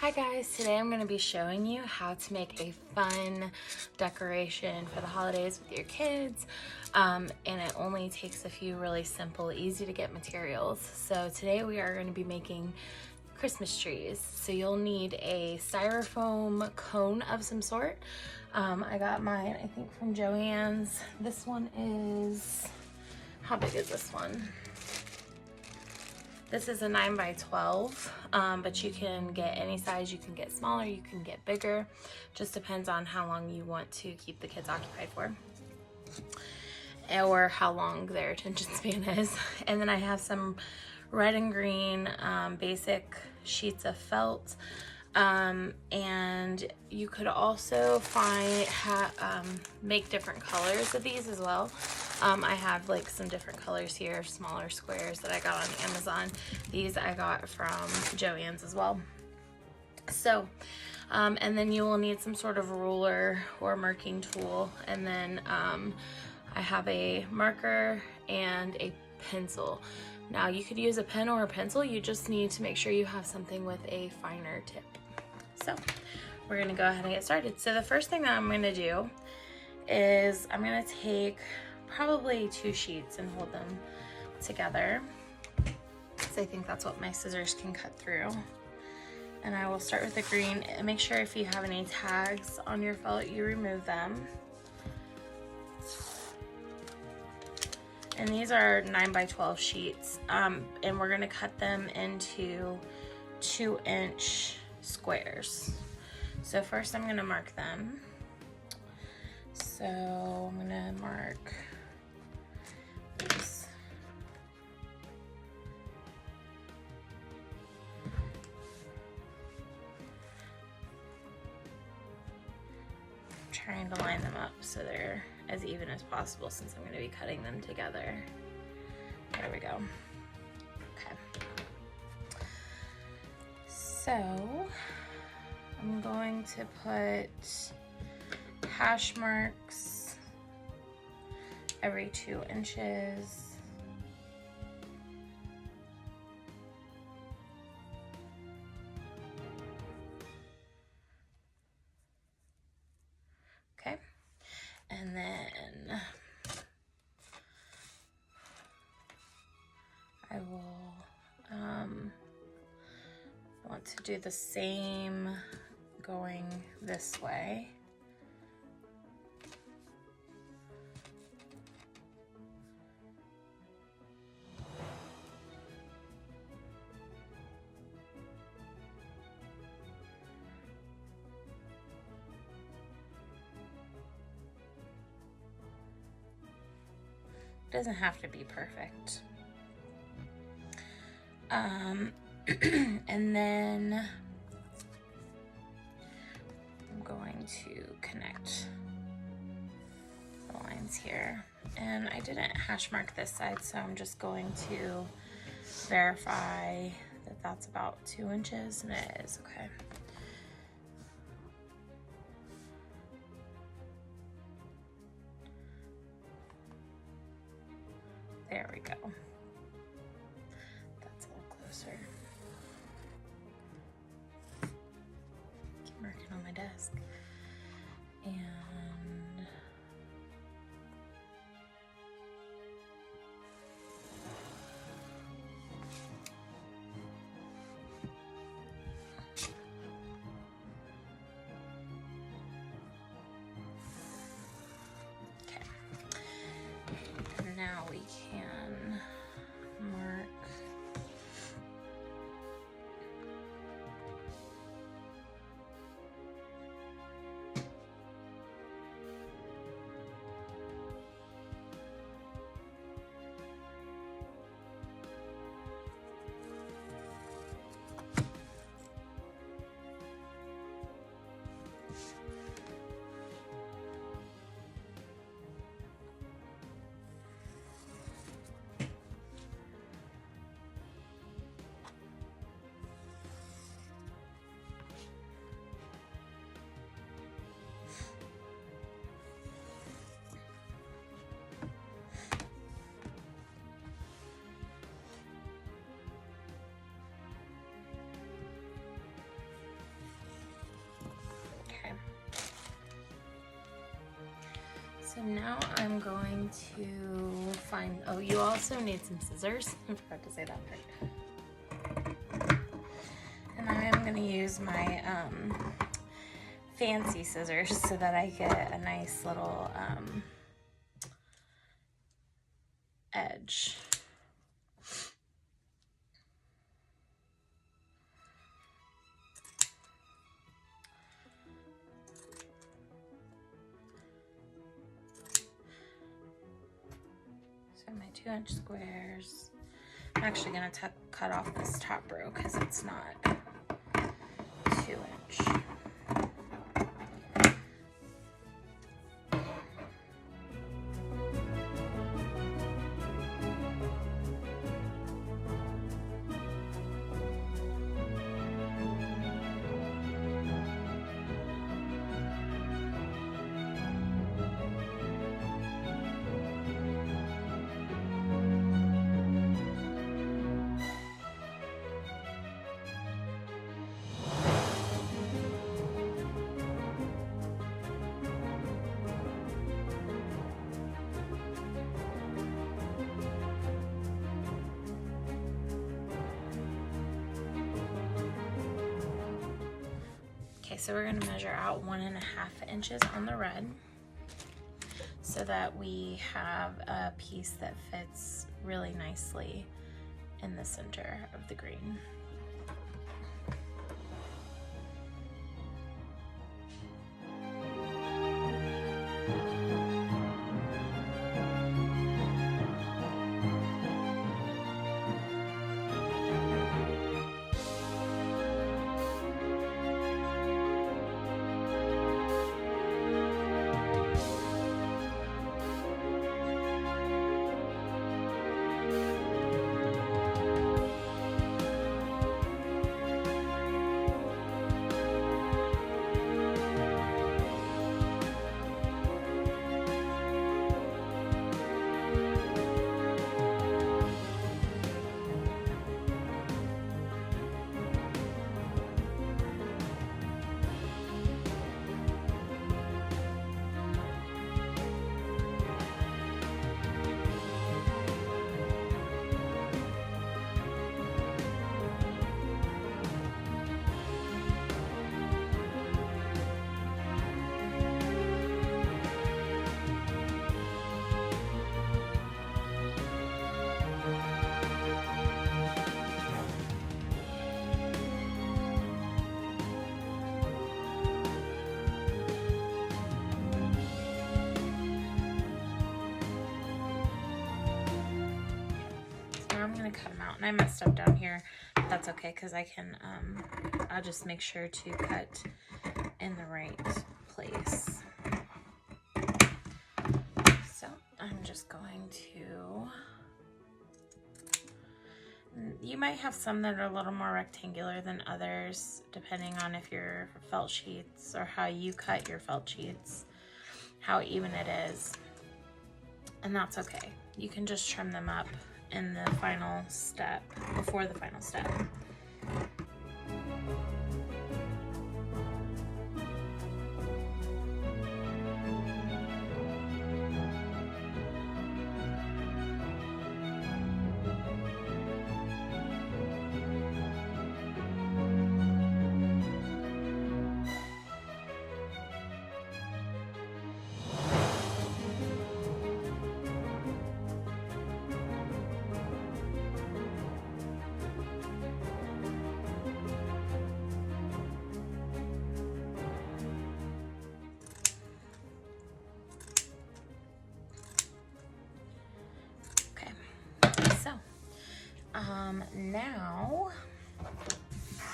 Hi guys, today I'm going to be showing you how to make a fun decoration for the holidays with your kids, and it only takes a few really simple, easy to get materials. So today we are going to be making Christmas trees. So you'll need a styrofoam cone of some sort. I got mine, I think, from Joann's. This one is, how big is this one? This is a 9 by 12, but you can get any size. You can get smaller, you can get bigger. Just depends on how long you want to keep the kids occupied for, or how long their attention span is. And then I have some red and green basic sheets of felt. And you could also make different colors of these as well. I have like some different colors here, smaller squares that I got on Amazon. These I got from Joann's as well. So, and then you will need some sort of ruler or marking tool. And then I have a marker and a pencil. Now you could use a pen or a pencil. You just need to make sure you have something with a finer tip. So we're gonna go ahead and get started. So the first thing that I'm gonna do is I'm gonna take probably 2 sheets and hold them together, because I think that's what my scissors can cut through. And I will start with the green. Make sure if you have any tags on your felt, you remove them. And these are 9 by 12 sheets, and we're gonna cut them into 2-inch squares. So first I'm gonna mark them. So I'm gonna mark these. I'm trying to line them up so they're as even as possible, since I'm gonna be cutting them together. There we go. Okay. So I'm going to put hash marks every 2 inches. Okay, and then I will want to do the same going this way. It doesn't have to be perfect. And then I'm going to connect the lines here. And I didn't hash mark this side, so I'm just going to verify that that's about 2 inches, and it is. Okay. There we go. That's a little closer. Keep marking on my desk. And okay. And now we can mark now I'm going to find, oh, you also need some scissors. I forgot to say that part. And I'm going to use my fancy scissors so that I get a nice little edge. So my 2-inch squares. I'm actually going to cut off this top row because it's not 2-inch. Okay, so we're going to measure out 1.5 inches on the red so that we have a piece that fits really nicely in the center of the green. I'm gonna cut them out, and I messed up down here, but that's okay because I can I'll just make sure to cut in the right place. So I'm just going to, you might have some that are a little more rectangular than others depending on if your felt sheets or how you cut your felt sheets, how even it is, and that's okay. You can just trim them up in the final step, before the final step. Now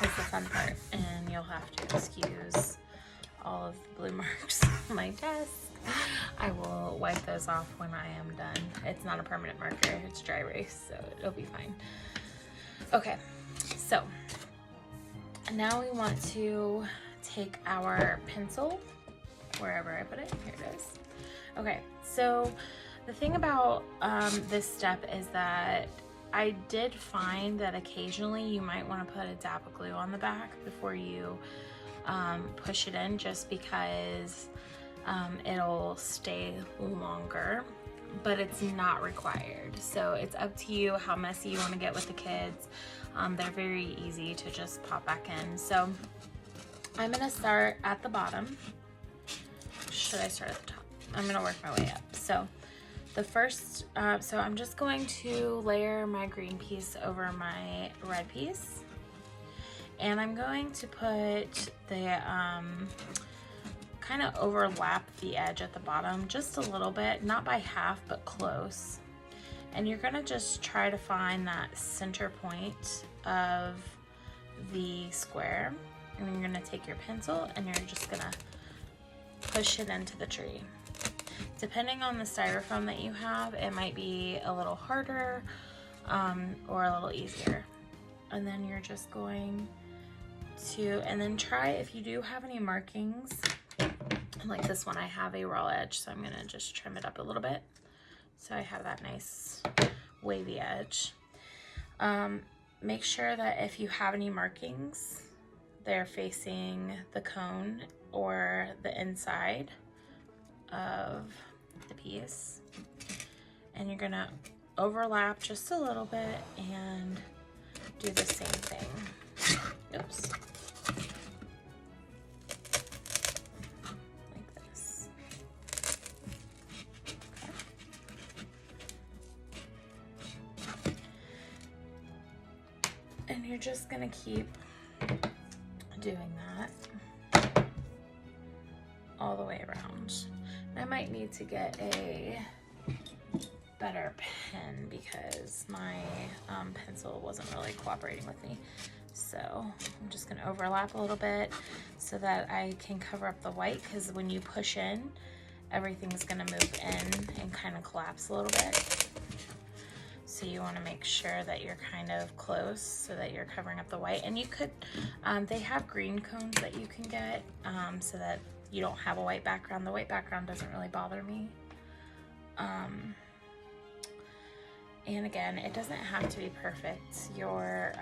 is the fun part, and you'll have to excuse all of the blue marks on my desk. I will wipe those off when I am done. It's not a permanent marker, it's dry erase, so it'll be fine. Okay, so now we want to take our pencil, wherever I put it, here it is. Okay, so the thing about this step is that I did find that occasionally you might want to put a dab of glue on the back before you push it in, just because it'll stay longer, but it's not required. So it's up to you how messy you want to get with the kids. They're very easy to just pop back in. So I'm gonna start at the bottom. Should I start at the top? I'm gonna work my way up. So the first, so I'm just going to layer my green piece over my red piece. And I'm going to put the, kind of overlap the edge at the bottom just a little bit, not by half, but close. And you're gonna just try to find that center point of the square. And you're gonna take your pencil and you're just gonna push it into the tree. Depending on the styrofoam that you have, it might be a little harder or a little easier. And then you're just going to, and then try, if you do have any markings, like this one I have a raw edge, so I'm gonna just trim it up a little bit. So I have that nice wavy edge. Make sure that if you have any markings, they're facing the cone or the inside of the piece. And you're gonna overlap just a little bit and do the same thing. Oops. Like this. Okay. And you're just gonna keep doing that all the way around. I might need to get a better pen because my pencil wasn't really cooperating with me. So I'm just gonna overlap a little bit so that I can cover up the white, because when you push in, everything's gonna move in and kind of collapse a little bit. So you wanna make sure that you're kind of close so that you're covering up the white. And you could, they have green cones that you can get so that you don't have a white background. The white background doesn't really bother me. And again, it doesn't have to be perfect. Your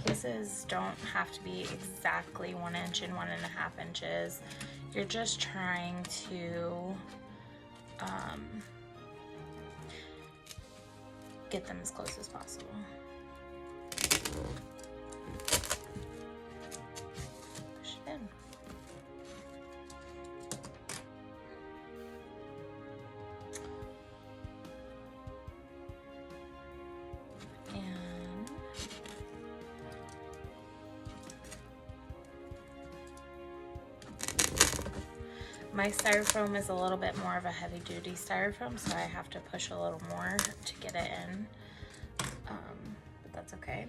pieces don't have to be exactly 1 inch and 1.5 inches. You're just trying to get them as close as possible. Push it in. My styrofoam is a little bit more of a heavy duty styrofoam, so I have to push a little more to get it in, but that's okay.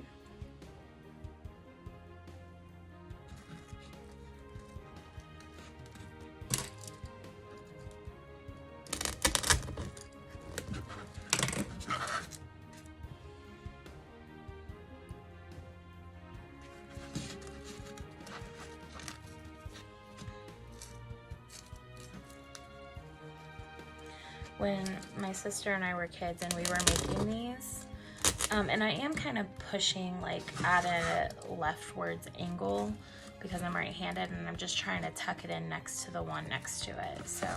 When my sister and I were kids and we were making these, and I am kind of pushing like at a leftwards angle because I'm right-handed, and I'm just trying to tuck it in next to the one next to it. So,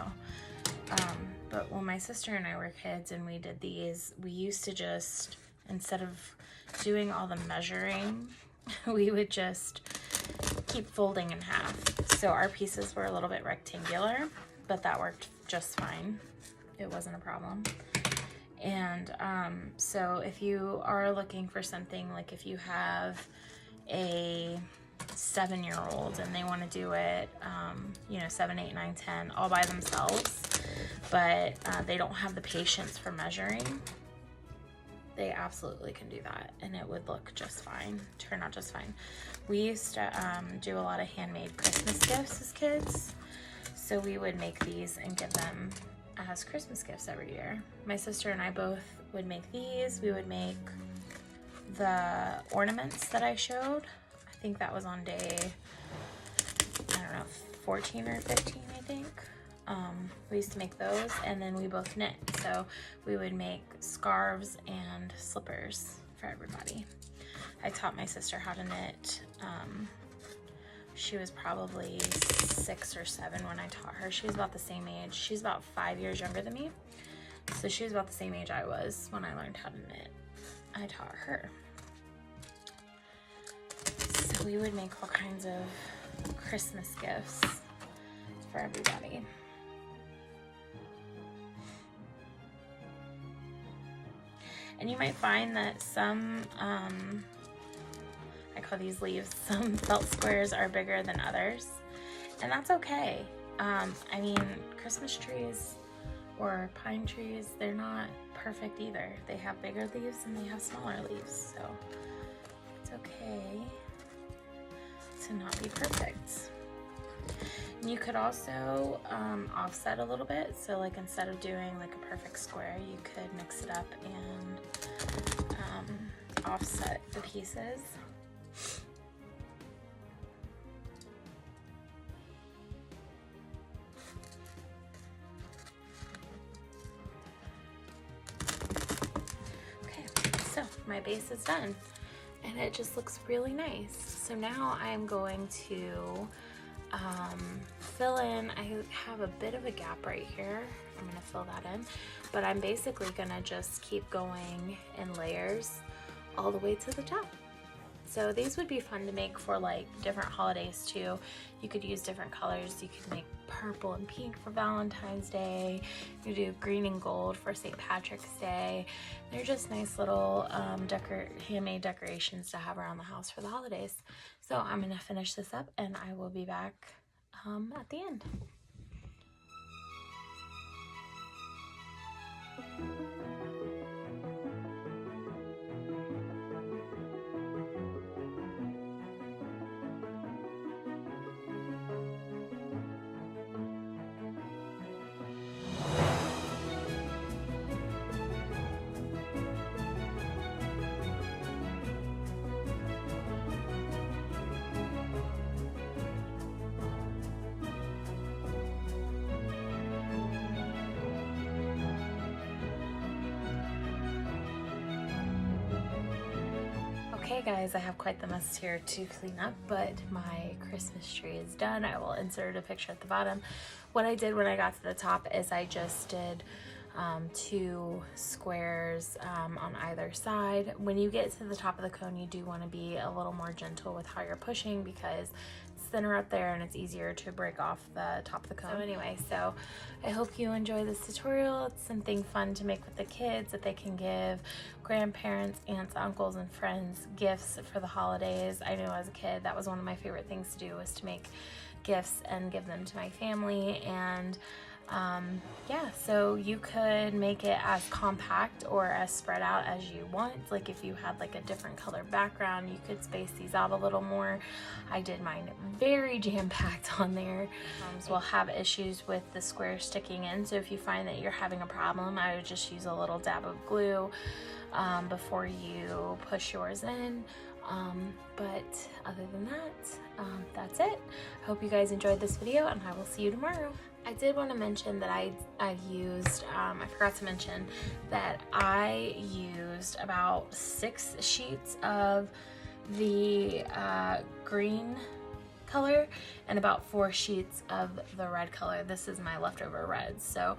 but when my sister and I were kids and we did these, we used to just, instead of doing all the measuring, we would just keep folding in half. So our pieces were a little bit rectangular, but that worked just fine. It wasn't a problem. And so if you are looking for something, like if you have a 7-year-old and they want to do it, you know, 7, 8, 9, 10, all by themselves, but they don't have the patience for measuring, they absolutely can do that, and it would look just fine, turn out just fine. We used to do a lot of handmade Christmas gifts as kids, so we would make these and give them as Christmas gifts every year. My sister and I both would make these. We would make the ornaments that I showed. I think that was on day, I don't know, 14 or 15, I think. We used to make those, and then we both knit. So we would make scarves and slippers for everybody. I taught my sister how to knit She was probably 6 or 7 when I taught her. She was about the same age. She's about 5 years younger than me. So she was about the same age I was when I learned how to knit. I taught her. So we would make all kinds of Christmas gifts for everybody. And you might find that some, I call these leaves, some felt squares are bigger than others. And that's okay. I mean, Christmas trees or pine trees, they're not perfect either. They have bigger leaves and they have smaller leaves. So it's okay to not be perfect. And you could also offset a little bit. So like instead of doing like a perfect square, you could mix it up and offset the pieces. Okay, so my base is done and it just looks really nice. So now I'm going to fill in. I have a bit of a gap right here. I'm gonna fill that in, but I'm basically gonna just keep going in layers all the way to the top. So these would be fun to make for like different holidays too. You could use different colors. You could make purple and pink for Valentine's Day. You do green and gold for St. Patrick's Day. They're just nice little handmade decorations to have around the house for the holidays. So I'm gonna finish this up and I will be back at the end. Okay guys, I have quite the mess here to clean up, but my Christmas tree is done. I will insert a picture at the bottom. What I did when I got to the top is I just did 2 squares on either side. When you get to the top of the cone, you do want to be a little more gentle with how you're pushing because it's thinner up there and it's easier to break off the top of the cone. So anyway, so I hope you enjoy this tutorial. It's something fun to make with the kids that they can give grandparents, aunts, uncles, and friends gifts for the holidays. I know as a kid that was one of my favorite things to do, was to make gifts and give them to my family. And yeah, so you could make it as compact or as spread out as you want. Like if you had like a different color background, you could space these out a little more. I did mine very jam-packed on there. We'll have issues with the square sticking in, so if you find that you're having a problem, I would just use a little dab of glue before you push yours in. But other than that, that's it. I hope you guys enjoyed this video and I will see you tomorrow. I did want to mention that I used, I forgot to mention that I used about 6 sheets of the green color and about 4 sheets of the red color. This is my leftover red. So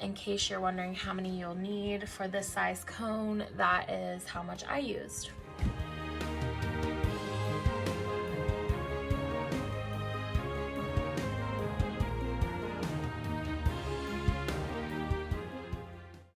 in case you're wondering how many you'll need for this size cone, that is how much I used.